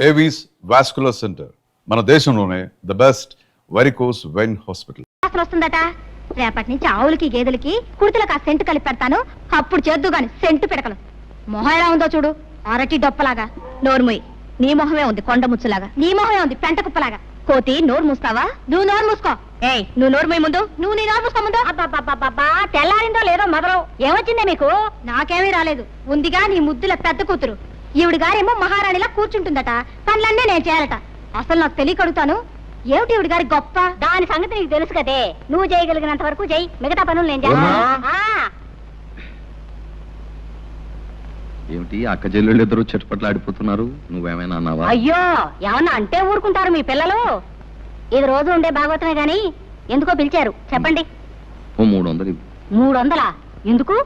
Avis vascular centre మన దేశంలోనే the best varicose vein hospital. వస్తుందట రేపటి నుంచి ఆవులకి గేదెలకి కుడితలకు ఆ సెంటు కలిపి పెడతాను. అప్పుడు చేద్దు గాని సెంటు పిడకలు. మొహం ఎలా ఉందో చూడు, అరటి డొప్పలాగా. నోరుమూయి, నీ మొహమే ఉంది కొండ ముచ్చులాగా. నీ మొహమే ఉంది పెంట కుప్పలాగా. కోతి నోరు మూస్తావా? నువ్వు నోరు మూసుకో. ఏయ్ నువ్వు నోరు మూయి ముందు. నువ్వు నీ నోరు మూసుకో ముందు. అబ్బా తెల్లారిందో లేదో మొదలు. ఏమొచ్చిందే మీకు? నాకేమీ రాలేదు. ఉందిగా నీ ముద్దుల పెద్ద కూతురు. ఈవిడ గారేమో మహారాణిలా కూర్చుంటుందట. పనులన్నీ నేను చేయాలట. అసలు నాకు తెలియకడుగుతాను, ఏమిటి ఈవిడ గారి గొప్ప? దాని సంగతి నీకు తెలుసు కదే. నువ్వు చేయగలిగినంత వరకు చెయ్యి, మిగతా పనులు నేను చేస్తాను. ఏమిటి అక్క చెల్లెళ్ళు ఇద్దరు చెట్టుపట్లు ఆడిపోతున్నారు? నువ్వేమైనా అన్నావా? అయ్యో ఏమన్నా అంటే ఊరుకుంటారు మీ పిల్లలు. ఇది రోజు ఉండే భాగవతమే గాని ఎందుకో పిలిచారు చెప్పండి. ఓ 300. 300? ఎందుకు?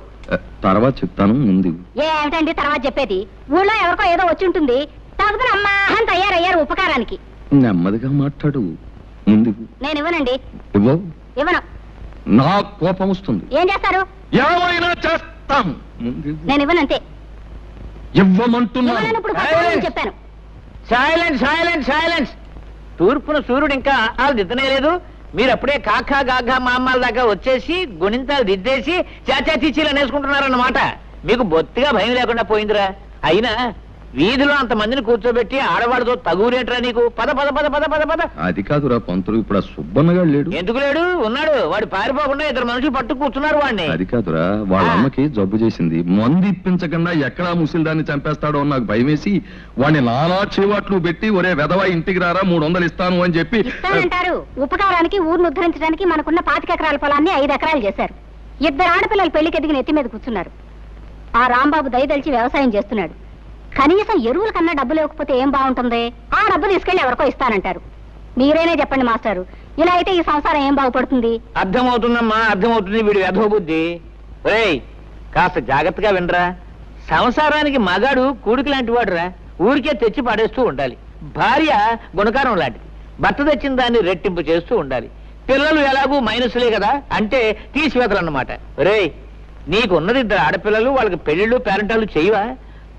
తర్వాత చెప్తాను, ముందు. ఏమిటండి తర్వాత చెప్పేది? ఊళ్ళో ఎవరికో ఏదో వచ్చి ఉంటుంది. తగుదల అమ్మా అని తయారయ్యారు ఉపకారానికి. నెమ్మదిగా మాట్లాడు, ముందు. నేను ఇవ్వనండి. ఇవ్వవు? ఇవ్వను. నా కోపం వస్తుంది. ఏం చేస్తారు? ఏమైనా చేస్తాం. నేను ఇవ్వనంతే. ఇవ్వమంటున్నాను. చెప్పాను. Silence silence silence. తూర్పున సూర్యుడు ఇంకా దిద్దనే లేదు. మీరు అప్పుడే కాకా గాఘా మామాల దాకా వచ్చేసి గుణింతాలు దిద్దేసి చాచా చీచీలు అనేసుకుంటున్నారన్నమాట. మీకు బొత్తిగా భయం లేకుండా పోయిందిరా. అయినా వీధిలో అంత మందిని కూర్చోబెట్టి ఆడవాడితో తగురేట్రా నీకు? పద పద పద పద పద పద. అది కాదురా పంతులు, ఇప్పుడు ఆ సుబ్బన్నగా లేడు. ఎందుకు లేడు? ఉన్నాడు. వాడు పారిపోకుండా ఇద్దరు మనుషులు పట్టు కూర్చున్నారు వాడిని. అది కాదురా, వాళ్ళ అమ్మకి జబ్బు చేసింది. మందు ఇప్పించకుండా ఎక్కడా ముసిల్దాన్ని చంపేస్తాడో నాకు భయం వేసి వాడిని నానా చేవాట్లు పెట్టి ఒరే వెధవా ఇంటికి రారా 300 ఇస్తాను అని చెప్పి. ఇస్తానంటారు. ఉపకారానికి ఊరిని ఉద్ధరించడానికి మనకున్న 25 ఎకరాల పొలాన్ని 5 ఎకరాలు చేశారు. 2 ఆడపిల్లలు పెళ్లికి ఎదిగిన ఎత్తి మీద కూర్చున్నారు. ఆ రాంబాబు దయదలిచి వ్యవసాయం చేస్తున్నాడు. కనీసం ఎరువుల కన్నా డబ్బు లేకపోతే ఏం బాగుంటుంది? ఆ డబ్బు తీసుకెళ్లి ఎవరికో ఇస్తానంటారు. మీరేనే చెప్పండి మాస్టారు, ఇలా అయితే ఈ సంసారం ఏం బాగుపడుతుంది? అర్థమవుతుందమ్మా, అర్థమవుతుంది వీడి వెధవ బుద్ధి. ఒరేయ్ కాస్త జాగ్రత్తగా వినరా. సంసారానికి మగాడు కూడికి లాంటి వాడురా. ఊరికే తెచ్చి పడేస్తూ ఉండాలి. భార్య గుణకారం లాంటిది. భర్త తెచ్చిన దాన్ని రెట్టింపు చేస్తూ ఉండాలి. పిల్లలు ఎలాగూ మైనస్లే కదా, అంటే తీసివేతలన్నమాట. ఒరేయ్ నీకున్నది 2 ఆడపిల్లలు, వాళ్ళకి పెళ్లిళ్ళు పేరెంటాలు చేయవా?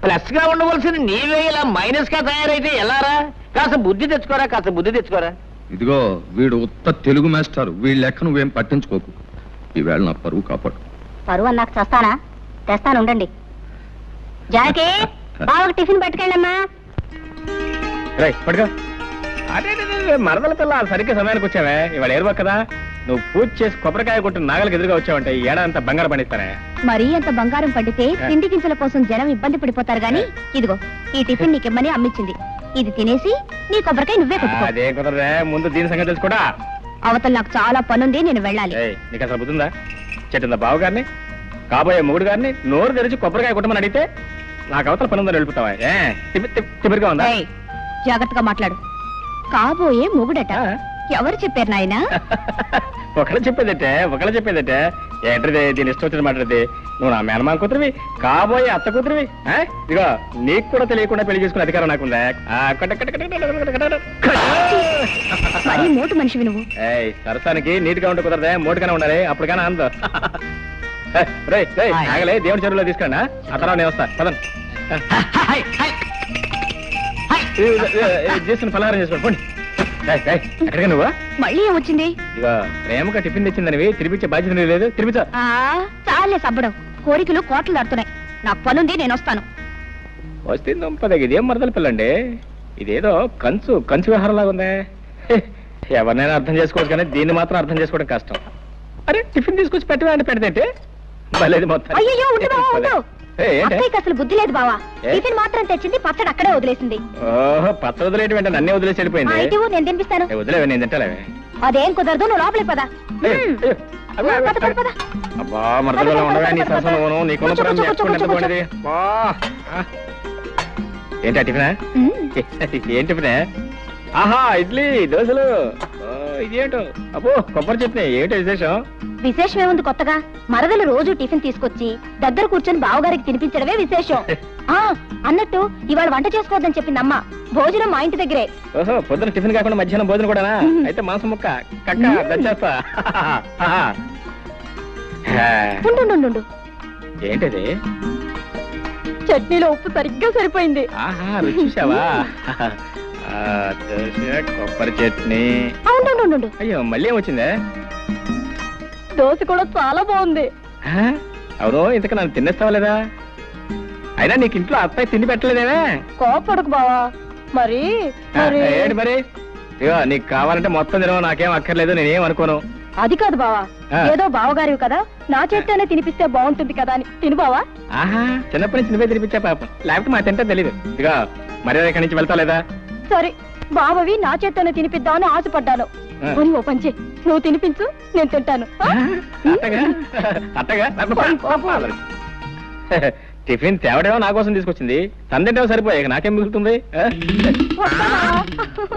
ప్లస్ గా ఉండవలసిన నీవే ఇలా మైనస్ గా తయారైతే ఎలారా? కాస్త బుద్ధి తెచ్చుకోరా, కాస్త బుద్ధి తెచ్చుకోరా. ఇదిగో వీడు ఉత్త తెలుగు మాస్టారు, వీళ్ళ లెక్క నువ్వేం పట్టించుకోకు. ఈవేళ నా పరువు కాపాడు. పరువు అన్నాక చస్తానా? తెస్తాను ఉండండి. జానకి బావకు టిఫిన్ పట్టుకెళ్ళమ్మా. పడుకో. అదే మరదల పిల్ల సరిగ్గా సమయానికి వచ్చావే. ఇవాళ ఏరువా కదా, నువ్వు పూజ చేసి కొబ్బరికాయ కొట్టు నాగలికి ఎదురుగా వచ్చావంటే ఈ ఏడాదంతా బంగారం పండిస్తానే. మరీ అంత బంగారం పండితే తిండి గింజల కోసం జనం ఇబ్బంది పడిపోతారు గాని, ఇదిగో ఈ టిఫిన్ నీకిమ్మని అమ్మిచ్చింది. ఇది తినేసి నీ కొబ్బరికాయ నువ్వే కొట్టుకో. అదే కుదరదే, ముందు దీని సంగతి తెలుసుకోడా. అవతల నాకు చాలా పనుంది, నేను వెళ్ళాలి. నీకు అసలు బుద్ధిందా? చెట్టిందా బావ గారిని, కాబోయే మొగుడు గారిని నోరు తెరిచి కొబ్బరికాయ కొట్టమని అడిగితే నాకు అవతల పని ఉందని వెళ్ళిపోతావా? తిమిరిగా ఉందా? జాగ్రత్తగా మాట్లాడు. కాబోయే మొగుడట ఎవరు చెప్పారు నాయనా? ఒకళ్ళు చెప్పేదటే ఏంటది? దీని ఇష్టం వచ్చిన మాట్లాడితే నువ్వు నా మేనమా కూతురివి, కాబోయే అత్త కూతురివి. ఇదిగో నీకు కూడా తెలియకుండా పెళ్లి చేసుకునే అధికారం నాకుందా? మరీ మోటు మనిషివి నువ్వు. సరసానికి నీట్గా ఉంటే కుదరదే, మోటుగానే ఉండాలి. అప్పటికైనా అందో ఆగలే. దేవుడి చెరువులో తీసుకురా, ఆ తర్వాత నేను వస్తా. పదండి చేసుకుని పలహారం చేసుకోండి పోండి. ఎక్కడికి నువ్వు? మళ్ళీ ఏమొచ్చింది? ఇక ప్రేమగా టిఫిన్ తెచ్చిందనివి తినిపించే బాధ్యత లేదు. తినిపించా చాలే సబ్బడం. కోరికలు కోట్లు దాడుతున్నాయి. నాకు పనుంది, నేను వస్తాను. వస్తుంది. ఇదేం మరదల పిల్లండి, ఇదేదో కంచు వ్యవహారం లాగా ఉందే. ఎవరినైనా అర్థం చేసుకోవచ్చు కానీ దీన్ని మాత్రం అర్థం చేసుకోవడం కష్టం. అరే టిఫిన్ తీసుకొచ్చి పెట్టవేంటి? పెడితే మొత్తం అసలు బుద్ధి లేదు బావా. టిఫిన్ మాత్రం తెచ్చింది, పచ్చడి అక్కడే వదిలేసింది. ఓహో, పచ్చడి వదిలేటి వెంట నన్నే వదిలేసి వెళ్ళిపోయింది. నేను తినిపిస్తాను. వదిలేవే, నేను తింటలేవే. అదేం కుదరదు, నువ్వు లోపలికి పదా. అబ్బా మరదలో ఉండవా నీ సరసను, నీకున్న పరం చేసుకోండి. ఏంటి టిఫినా? ఏం టిఫినే? ఆహా ఇడ్లీ దోశలు. ఇదేంటో అబ్బో కొబ్బరి చట్నీ. ఏమిటో విశేషం? విశేషం ఏముంది కొత్తగా? మరదలు రోజు టిఫిన్ తీసుకొచ్చి దగ్గర కూర్చొని బావగారికి తినిపించడమే విశేషం. అన్నట్టు ఇవాళ వంట చేసుకోవద్దని చెప్పింది అమ్మ. భోజనం మా ఇంటి దగ్గరే. ఓహో, పొద్దున టిఫిన్ కాకుండా మధ్యాహ్నం భోజనం కూడానా? అయితే మాంసం ముక్క కక్క దచ్చేస్తా. ఉండు. ఏంటది? చట్నీలో ఉప్పు సరిగ్గా సరిపోయింది. ఆహా రుచి చూసావా? దోశ కొబ్బరి చట్నీ. అవును అయ్యో మళ్ళీ ఏమొచ్చిందే? దోశ కూడా చాలా బాగుంది. అవును ఇంతకు నన్ను తినేస్తావా లేదా? అయినా నీకు ఇంట్లో అత్తయ్య తిండి పెట్టలేదేమే? కోపడకు బావా. మరి ఏంటి మరి? ఇగో నీకు కావాలంటే మొత్తం తినవు, నాకేం అక్కర్లేదు, నేనేం అనుకోను. అది కాదు బావా, ఏదో బావగారివి కదా, నా చేత్తోనే తినిపిస్తే బాగుంటుంది కదా అని తిను బావా. ఆహా చిన్నప్పటి నుంచి నువ్వే తినిపించా పాపం, లేకపోతే మా తింటే తెలీదు. ఇక మరి ఇక్కడి నుంచి వెళ్తావు లేదా? సరే బావవి నా చేత్తోనే తినిపిద్దామని ఆశపడ్డాను. మరి ఓ పంచే, నువ్వు తినిపించు, నేను తింటాను. అట్టగా అట్టగా టిఫిన్ తేవడేమో నా కోసం తీసుకొచ్చింది, తందేమో సరిపోయా, ఇక నాకేం మిగులుతుంది?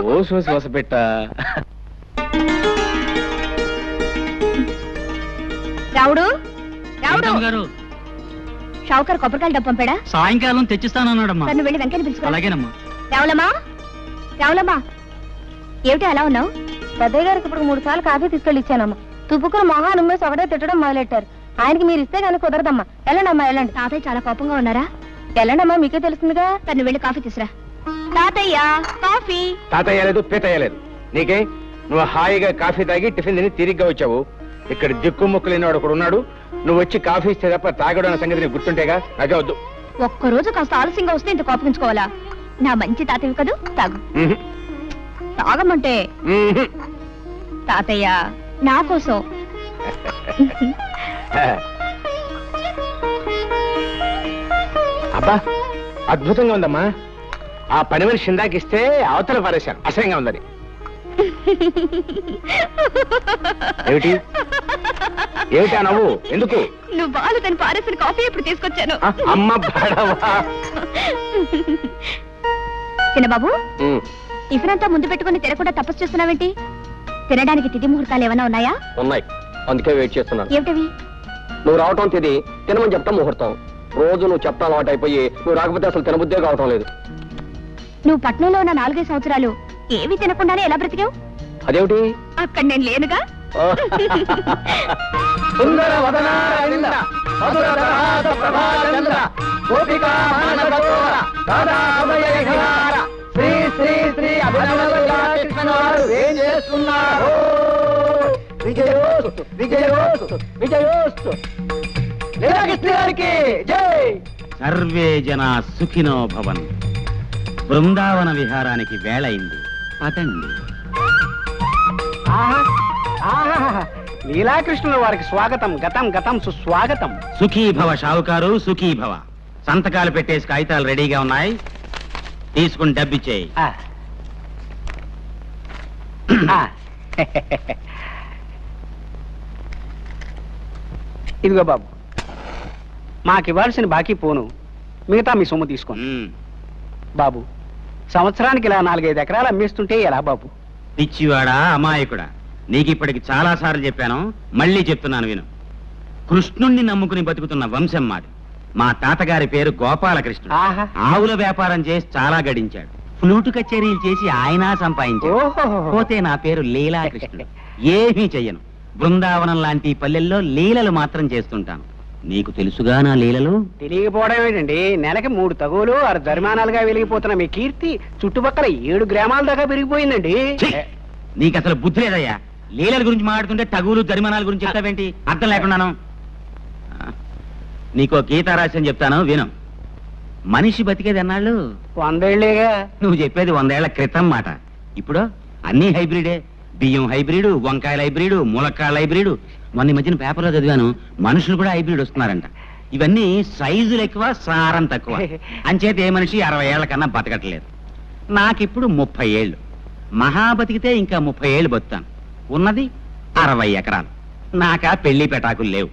ఓ సోస పెట్ట. రావుడు రావుడు గారు షావుకర్ కొబ్బరికాయలు డబ్బు పంపాడా? సాయంకాలం తెచ్చిస్తానన్నాడమ్మా. నువ్వు వెళ్ళి వెంకయ్య పిలుచుకో. అలాగేనమ్మా. రావులమ్మా రావులమ్మా, ఏమిటి అలా ఉన్నావు? పెద్దయ్య గారికి ఇప్పుడు 3 సార్లు కాఫీ తీసుకెళ్ళి ఇచ్చానమ్మా. తుప్పుకుని మొహా నుమ్మేసి ఒకటే తిట్టడం మొదలెట్టారు. ఆయనకి మీరు ఇస్తే కానీ కుదరదమ్మా. వెళ్ళండమ్మా వెళ్ళండి. తాతయ్య చాలా కోపంగా ఉన్నారా? వెళ్ళండమ్మా, మీకే తెలుస్తుందిగా. తను వెళ్ళి కాఫీ తీసురా. తాతయ్య కాఫీ. తాతయ్య లేదు, పీతయ్య లేదు. నీకే? నువ్వు హాయిగా కాఫీ తాగి టిఫిన్ తిని తిరిగ్గా వచ్చావు. ఇక్కడ దిక్కు ముక్కు లేనివాడు ఒకడు ఉన్నాడు. నువ్వు వచ్చి కాఫీ ఇస్తే తప్ప తాగడం అన్న సంగతి నీకు గుర్తుంటేగా. నాకే వద్దు. ఒక్కరోజు కాస్త ఆలస్యంగా వస్తే ఇంత కోపగించుకోవాలా? నా మంచి తాతయ్య కదూ, తాగు. తాగమంటే తాతయ్య నా కోసం. అబ్బా అద్భుతంగా ఉందమ్మా. ఆ పని మనిషి ఇందాకిస్తే అవతల పారేశాను, అసహ్యంగా ఉందని. ఏమిటి ఏమిటా నవ్వు? ఎందుకు? నువ్వు బాలు తను పారేసిన కాఫీ ఇప్పుడు తీసుకొచ్చాను. అమ్మ బాడవా. చిన్నబాబు, టిఫిన్ అంతా ముందు పెట్టుకుని తినకుండా తపస్సు చేస్తున్నావేంటి? తినడానికి తిథి ముహూర్తాలు ఏమైనా ఉన్నాయా? ఉన్నాయి, అందుకే వెయిట్ చేస్తున్నాను. ఏమిటవి? నువ్వు రావటం తిది, తినమని చెప్తాం ముహూర్తం. రోజు నువ్వు చెప్తా అలవాటు అయిపోయి నువ్వు రాకపోతే అసలు తినబుద్దే కావటం లేదు. నువ్వు పట్నంలో ఉన్న 4-5 సంవత్సరాలు ఏవి తినకుండానే ఎలా బ్రతికావు? అదేమిటి? అక్కడ నేను లేనుగా. సుందర వదనారవింద మధుర దరాస ప్రభాచంద్ర గోపికా మానసరోవర రాధా సమయ విహార శ్రీ శ్రీ శ్రీ అభినవ కృష్ణ వారు ఏం చేస్తున్నారు? విజయోస్తు విజయోస్తు విజయోస్తు. లీలాకృష్ణ గారికి జై. సర్వే జనా సుఖినో భవన్. బృందావన విహారానికి వేళయింది, పదండి. లీలాకృష్ణుల వారికి స్వాగతం, గతం గతం సుస్వాగతం. సుఖీభవ షావుకారు, సుఖీభవ. సంతకాలు పెట్టేసి కాగితాలు రెడీగా ఉన్నాయి, తీసుకుని డబ్బిచ్చేయి. ఇదిగో బాబు, మాకివ్వాల్సిన బాకీ పోను, మిగతా మీ సొమ్ము తీసుకోండి. బాబు, సంవత్సరానికి ఇలా 4-5 ఎకరాలు అమ్మేస్తుంటే ఎలా బాబు? పిచ్చివాడా, అమాయకుడా, నీకిప్పటికి చాలా సార్లు చెప్పాను, మళ్ళీ చెప్తున్నాను విను. కృష్ణుణ్ణి నమ్ముకుని బతుకుతున్న వంశం మాది. మా తాతగారి పేరు గోపాలకృష్ణుడు. ఆహా. ఆవుల వ్యాపారం చేసి చాలా గడించాడు. ఫ్లూటు కచేరీలు చేసి ఆయన సంపాదించాడు. ఓహో. పోతే నా పేరు లీలాకృష్ణుడు. ఏమీ చెయ్యను. బృందావనం లాంటి పల్లెల్లో లీలలు మాత్రం చేస్తుంటాను. నీకు తెలుసుగా నా లీలలు? తెలియకపోవడం ఏంటండి, నెలకి 3 తగులు 6 జరిమానాలుగా వెలిగిపోతున్న మీ కీర్తి చుట్టుపక్కల 7 గ్రామాల దాకా పెరిగిపోయిందండి. నీకు అసలు బుద్ధి లేదయ్యా. లీలల గురించి మాట్లాడుతుంటే తగులు జరిమానాల గురించి చెప్తావేంటి? అర్థం లేకున్నాను. నీకో గీతారాశ్యం చెప్తాను విను. మనిషి బతికేది ఎన్నాళ్ళు? 100 ఏళ్లేగా. నువ్వు చెప్పేది 100 ఏళ్ల క్రితం మాట. ఇప్పుడు అన్ని హైబ్రిడే. బియ్యం హైబ్రిడ్, వంకాయల హైబ్రిడ్, ములక్కాయల హైబ్రిడ్. మొన్న మధ్యన పేపర్లో చదివాను, మనుషులు కూడా హైబ్రిడ్ వస్తున్నారంట. ఇవన్నీ సైజులు ఎక్కువ, సారం తక్కువ. అంచేత ఏ మనిషి 60 ఏళ్ల కన్నా బతకట్లేదు. నాకిప్పుడు 30 ఏళ్ళు. మహా బతికితే ఇంకా 30 ఏళ్ళు బతుకుతాను. ఉన్నది 60 ఎకరాలు. నాకా పెళ్లి పెటాకులు లేవు.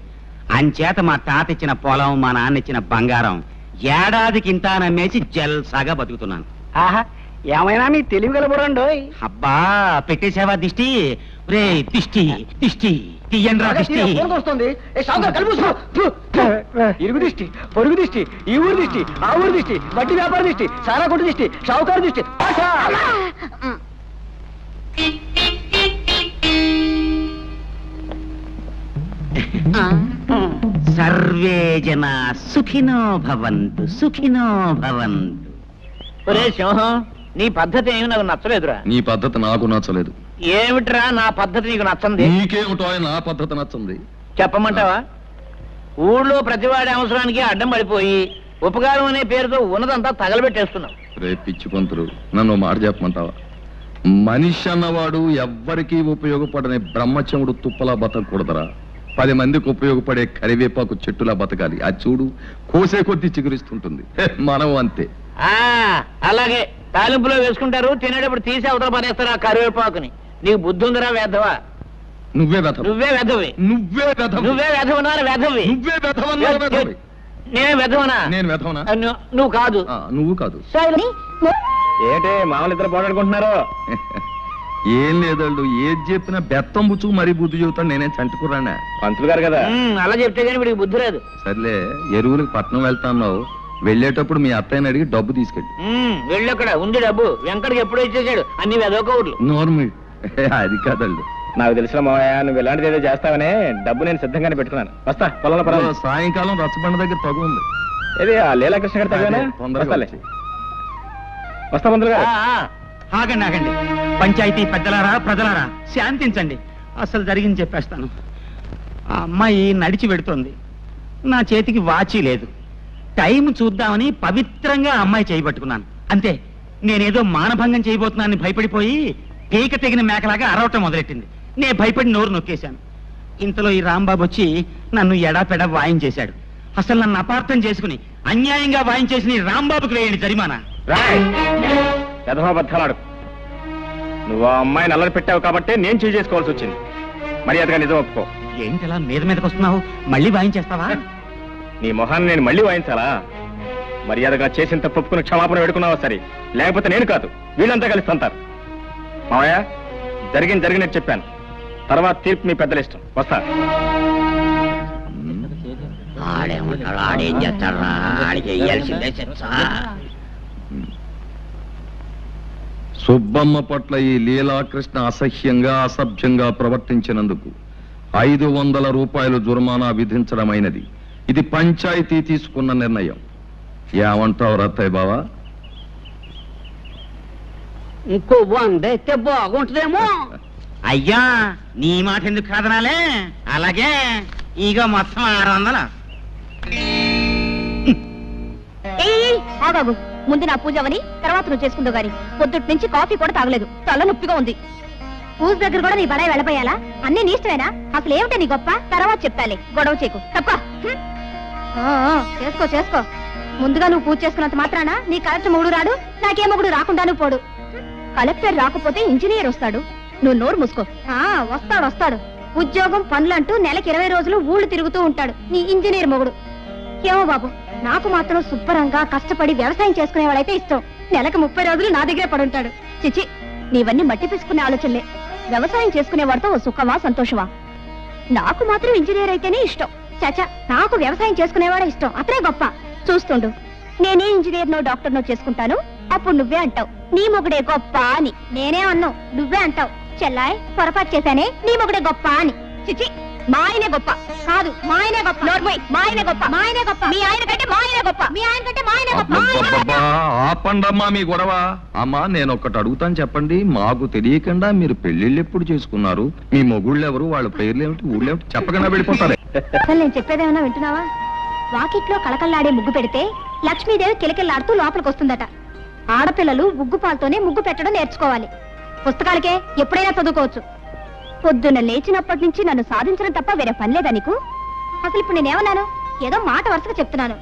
అంచేత మా తాత ఇచ్చిన పొలం, మా నాన్న ఇచ్చిన బంగారం ఏడాదికి ఇంత నమ్మేసి జల్సాగా బతుకుతున్నాను. ఆహా, ఏమైనా మీ తెలివి గలబడండోయ్. అబ్బా, పెట్టేసావా దిష్టి? రే దిష్టి దిష్టి తీయండ్రా దిష్టి. వస్తుంది ఇరుగు దిష్టి, పొరుగు దిష్టి, ఈ ఊరు దిష్టి, ఆ ఊరు దిష్టి, వడ్డీ వ్యాపార దిష్టి, సారా కొట్టు దిష్టి, షావుకారు దిష్టి. సర్వే సర్వే జనా సుఖినో భవంతు సుఖినో భవంతు. ఒరే సింహం, నీ పద్ధతి ఏమి నాకు నచ్చలేదురా. నీ పద్ధతి నాకు నచ్చలేదు. ఏమిట్రా నా పద్ధతి నీకు నచ్చంది? నీకేమిటో నా పద్ధతి నచ్చంది. చెప్పమంటావా? ఊళ్ళో ప్రతివాడి అవసరానికి అడ్డం పడిపోయి ఉపకారం అనే పేరుతో ఉన్నదంతా తగలబెట్టేస్తున్నావు. రే పిచ్చి పంతులు, నన్ను మాట చెప్పమంటావా? మనిషి అన్నవాడు ఎవ్వరికీ ఉపయోగపడని బ్రహ్మచముడు తుప్పలా బతకూడదరా. 10 మందికి ఉపయోగపడే కరివేపాకు చెట్టులా బతకాలి. అది చూడు, కోసే కొద్దీ చిగురిస్తుంటుంది. మనం అంతే. అలాగే తాలింపులో వేసుకుంటారు, తినేటప్పుడు తీసి అవతల పడేస్తారు ఆ కరివేపాకుని. నీకు బుద్ధి ఉందిరా వేధవా? నువ్వే వెధవ. నువ్వే వెధవి. నువ్వే వెధవ. నువ్వే వెధవనారు వెధవి. నువ్వే వెధవన్నారు వెధవి. నేను వెధవనా? నేను వెధవనా? నువ్వు కాదు. నువ్వు కాదు. ఏంటి మామూలు ఇద్దరు పోటాడుకుంటున్నారు? ఏం లేదళ్ళు, ఏది చెప్పినా బెత్తం బుచ్చు మరీ బుద్ధి చెబుతాను. నేనేం చంటుకురానా? పంతులు గారు కదా. అలా చెప్తే కానీ వీడికి బుద్ధి లేదు. సర్లే, ఎరువులకు పట్నం వెళ్తాన్నావు, వెళ్ళేటప్పుడు మీ అత్తయ్యని అడిగి డబ్బు తీసుకెళ్ళి. వెళ్ళక్కడ ఉంది డబ్బు. వెంకటకి ఎప్పుడో ఇచ్చేసాడు అన్ని వెదోకౌట్లు. నోర్మి. అది కాదళ్ళు. నాకు తెలిసిన మావయ్య, నువ్వు ఇలాంటిది ఏదో చేస్తావనే డబ్బు నేను సిద్ధంగానే పెట్టుకున్నాను. వస్తా పొలంలో పర్వాలేదు. సాయంకాలం రచ్చబండ దగ్గర తగు ఉంది. ఏది ఆ లీలాకృష్ణ గారి తగ్గనా? తొందరగా వస్తా పంతులు గారు. ఆగండి ఆగండి, పంచాయతీ పెద్దలారా ప్రజలారా శాంతించండి. అసలు జరిగింది చెప్పేస్తాను. ఆ అమ్మాయి నడిచి పెడుతోంది, నా చేతికి వాచి లేదు. టైం చూద్దామని పవిత్రంగా ఆ అమ్మాయి చేయబట్టుకున్నాను. అంతే, నేనేదో మానభంగం చేయబోతున్నానని భయపడిపోయి పీక తెగిన మేకలాగా అరవటం మొదలెట్టింది. నే భయపడి నోరు నొక్కేశాను. ఇంతలో ఈ రాంబాబు వచ్చి నన్ను ఎడాపెడా వాయించేశాడు. అసలు నన్ను అపార్థం చేసుకుని అన్యాయంగా వాయించేసిన ఈ రాంబాబుకి వేయండి జరిమానా. యథాబద్ధాలాడు. నువ్వు ఆ అమ్మాయిని అల్లరి పెట్టావు కాబట్టి నేను చేంజ్ చేసుకోవాల్సి వచ్చింది. మర్యాదగా నిజం ఒప్పుకో. ఏంటి అలా మీదకి వస్తున్నావు? మళ్ళీ వాయించేస్తావా? నీ మొహాన్ని నేను మళ్ళీ వాయించాలా? మర్యాదగా చేసిన తప్పుకుని క్షమాపణ వేడుకున్నావా సరే, లేకపోతే నేను కాదు వీళ్ళంతా కలిసి తంతారు. మావయ్య, జరిగినట్టు చెప్పాను. తర్వాత తీర్పు మీ పెద్దల ఇష్టం. వస్తా. సుబ్బమ్మ పట్ల ఈ లీలాకృష్ణ అసహ్యంగా అసభ్యంగా ప్రవర్తించినందుకు 500 రూపాయలు జుర్మానా విధించడమైనది. ఇది పంచాయతీ తీసుకున్న నిర్ణయం. ఏమంటావు రత్తయ్య బావా? ఇంకో 100 అయితే బాగుంటుందేమో. అయ్యా, నీ మాట ఎందుకు కాదనాలే? అలాగే ఇక మొత్తం 600. ఆగాగు, ముందు నా పూజ అవని తర్వాత నువ్వు చేసుకుందో గాని పొద్దుటి నుంచి కాఫీ కూడా తాగలేదు. తల నొప్పిగా ఉంది. పూజ దగ్గర కూడా నీ బడాయి వెళ్ళపోయాలా? అన్ని నీ ఇష్టమేనా? అసలు ఏమిటా నీ గొప్ప? తర్వాత చెప్తాలే, గొడవ చేయకు. తప్ప చేసుకో చేసుకో. ముందుగా నువ్వు పూజ చేసుకున్నంత మాత్రాన నీ కలెక్టర్ మొగుడు రాడు, నాకే మొగుడు రాకుండాను పోడు. కలెక్టర్ రాకపోతే ఇంజనీర్ వస్తాడు. నువ్వు నోరు మూసుకో. వస్తాడు. ఉద్యోగం పనులంటూ నెలకి 20 రోజులు ఊళ్ళు తిరుగుతూ ఉంటాడు నీ ఇంజనీర్ మొగుడు. ఏమో బాబు, నాకు మాత్రం శుభ్రంగా కష్టపడి వ్యవసాయం చేసుకునేవాడైతే ఇష్టం. నెలకు 30 రోజులు నా దగ్గరే పడుంటాడు. చిచి, నీవన్నీ మట్టి పిసుకునే ఆలోచనలే. వ్యవసాయం చేసుకునేవాడితో ఓ సుఖమా సంతోషమా? నాకు మాత్రం ఇంజనీర్ అయితేనే ఇష్టం. చచా, నాకు వ్యవసాయం చేసుకునేవాడే ఇష్టం. అతనే గొప్ప. చూస్తుండు, నేనే ఇంజనీర్నో డాక్టర్నో చేసుకుంటాను. అప్పుడు నువ్వే అంటావు నీ మొగుడే గొప్ప అని. నేనే అన్నావు, నువ్వే అంటావు చెల్లాయ్ పొరపాటు చేశానే, నీ మొగుడే గొప్ప అని. చిచి, మా ఆయనే గొప్ప కాదు, మా ఆయనే గొప్ప. నోర్మోయ్, మా ఆయనే గొప్ప, మా ఆయనే గొప్ప. మీ ఆయన కంటే మా ఆయనే గొప్ప, మీ ఆయన కంటే మా ఆయనే గొప్ప. అబ్బబ్బబ్బా, ఆపండమ్మా మీ గొడవ. అమ్మా, నేను ఒక్కటి అడుగుతాను చెప్పండి. మాకు తెలియకుండా మీరు పెళ్లిళ్ళు ఎప్పుడు చేసుకున్నారు? మీ మొగుళ్ళు ఎవరు? వాళ్ళ పేర్లు ఏమిటి, ఊళ్ళో ఏమిటి చెప్పకుండా వెళ్ళిపోతారే. అసలు నేను చెప్పేదేమన్నా వింటున్నావా? వాకిట్లో కళకళ్ళాడే ముగ్గు పెడితే లక్ష్మీదేవి కిలకిల్లాడుతూ లోపలికి వస్తుందట. ఆడపిల్లలు ముగ్గు పాలతోనే ముగ్గు పెట్టడం నేర్చుకోవాలి. పుస్తకాలకే ఎప్పుడైనా చదువుకోవచ్చు. పొద్దున్న లేచినప్పటి నుంచి నన్ను సాధించడం తప్ప వేరే పని లేదా నీకు? అసలు ఇప్పుడు నేనేమన్నాను? ఏదో మాట వరుసగా చెప్తున్నాను.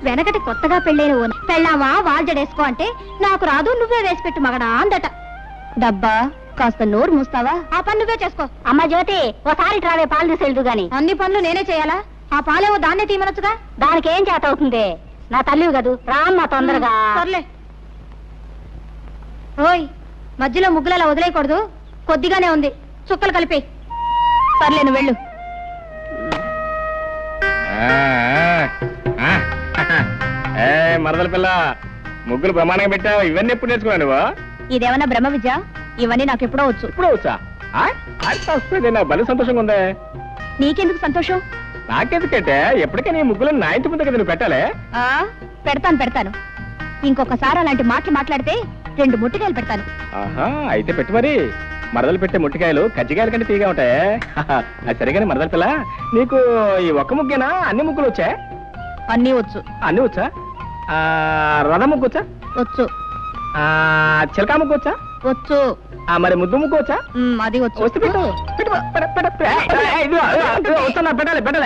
వెనకటి కొత్తగా పెళ్ళైన ఓ పెళ్ళావా వాల్జడేసుకో అంటే నాకు రాదు, నువ్వే వేసి పెట్టు మగడా అందట. డబ్బా, కాస్త నోరు మూస్తావా? ఆ పని నువ్వే చేసుకో. అమ్మ జ్యోతి, ఓసారి ట్రావే పాలు తీసేళ్దు గాని. అన్ని పనులు నేనే చేయాలా? ఆ పాలేవో దాన్నే తీయమనొచ్చుగా. దానికి ఏం చేత అవుతుంది? నా తల్లివి కదూ, రామ్మా తొందరగా. సర్లే. ఓయ్, మధ్యలో ముగ్గులలా వదిలేయకూడదు. కొద్దిగానే ఉంది, చుక్కలు కలిపి. సర్లే, నువ్వు వెళ్ళు. మరదల పిల్ల, ముగ్గులు ప్రమాణంగా పెట్టావు. ఇవన్నీ ఎప్పుడు నేర్చుకున్నావు నువ్వు? ఇదేమన్నా బ్రహ్మ విద్య? ఇవన్నీ నాకు ఎప్పుడో వచ్చు. ఇప్పుడు వచ్చా? నాకు బలి సంతోషంగా ఉందే. నీకెందుకు సంతోషం? నాకెందుకంటే ఎప్పటికైనా ఈ ముగ్గులు నా ఇంటి ముందు కదా నువ్వు పెట్టాలి ఆ పెడతాను ఇంకొకసారి అలాంటి మాటలు మాట్లాడితే 2 ముట్టికాయలు పెడతాను. ఆహా అయితే పెట్టు మరి. మరదలు పెట్టే ముట్టికాయలు కజ్జికాయల కంటే తీగా ఉంటాయి. అది సరిగానే మరదల పిల్ల, నీకు ఈ ఒక్క ముగ్గేనా అన్ని ముగ్గులు వచ్చా? అన్నీ వచ్చు. అన్ని వచ్చా? రథ ముగ్గు వచ్చా? వచ్చు. చిలకా ముగ్గు వచ్చా? వచ్చు. మరి ముద్దు ముగ్గు వచ్చా? అది వచ్చు. వస్తే పెట్టు. పెట్టు, పెట్టు, పెట్టు. ఇదిగో, ఇదిగో, వస్తున్నా, పెట్టాలి పెట్టాలి.